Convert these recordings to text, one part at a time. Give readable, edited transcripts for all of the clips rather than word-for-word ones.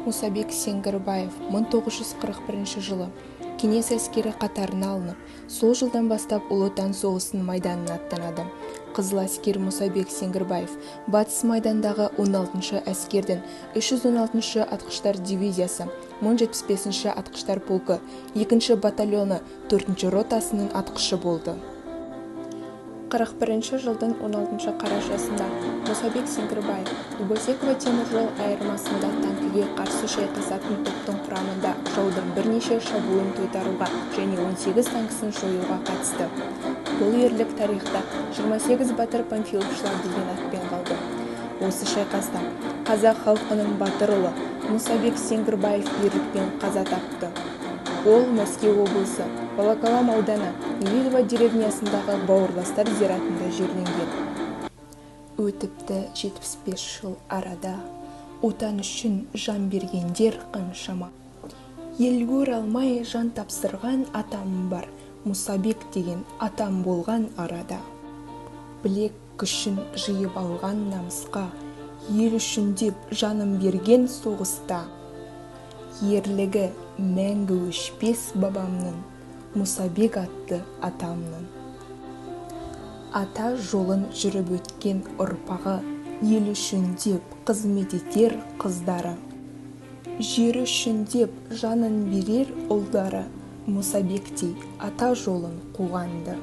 Мусабек Сеңгірбаев 1941 жылы кеңес әскері қатарына алынып, сол жылдан бастап Ұлы Отан соғысының майданына аттанады. Қызыл әскер Мусабек Сеңгірбаев Батыс майдандағы 16-шы әскердің 316-шы атқыштар дивизиясы, 1075-ші атқыштар полкі, 2-ші батальоны 4-ші ротасының атқышы болды. 41 жылдың 16 қарашасында Мусабек Сеңгірбаев Дубосеково теміржол айырмасында танкіге қарсы шайқасатын топтың құрамында жаудың бірнеше шабуылын тойтаруға және 18 танкісін жоюға қатысты. Бұл ерлік тарихта 28 батыр панфиловшылар деген атпен қалды. Осы шайқаста қазақ халқының батыр ұлы Мусабек Сеңгірбаев ерлікпен қаза тапты. Ол Мәскеу облысы, Волоколам ауданы, Нелидово деревнясындағы бауырластар зиратында жерленген. Өтіпті 75 жыл арада, отан үшін жан бергендер қаншама. Елге оралмай жан тапсырған атам бар, Мусабек деген атам болған арада. Білек күшін жиып алған намысқа, ел үшін деп жаным берген соғыста. Ерлігі мәңгі өшпес бабамның, Мусабек атты атамның. Ата жолын жүріп өткен ұрпағы, ел үшін деп қызмет етер қыздары. Жер үшін деп жанын берер ұлдары, Мусабектей ата жолын қуғанды.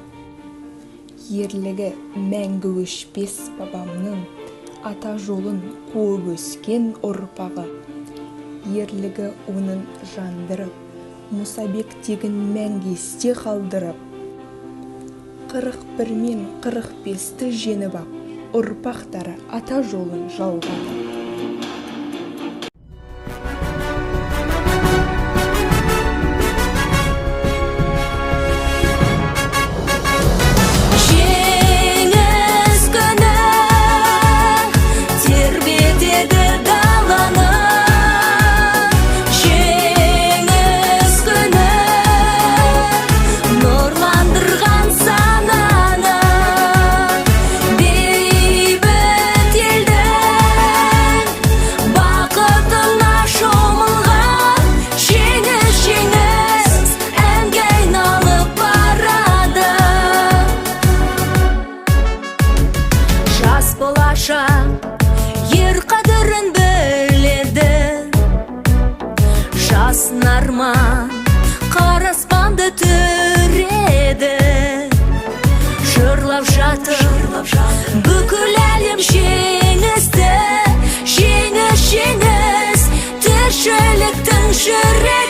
Ерлігі мәңгі өшпес бабамның, ата жолын қуып өскен ұрпағы. Ерлігі оның жандырып, Мусабек тегін мәңгі есте қалдырып. 41 мен 45-ті жеңіп ап, ұрпақтары ата жолын жалғады. Ер қадірін біледі, жасын арман қара аспанды түреді. Жырлап жатыр бүкіл әлем жеңісті, жеңіс, тіршіліктің жүрегі.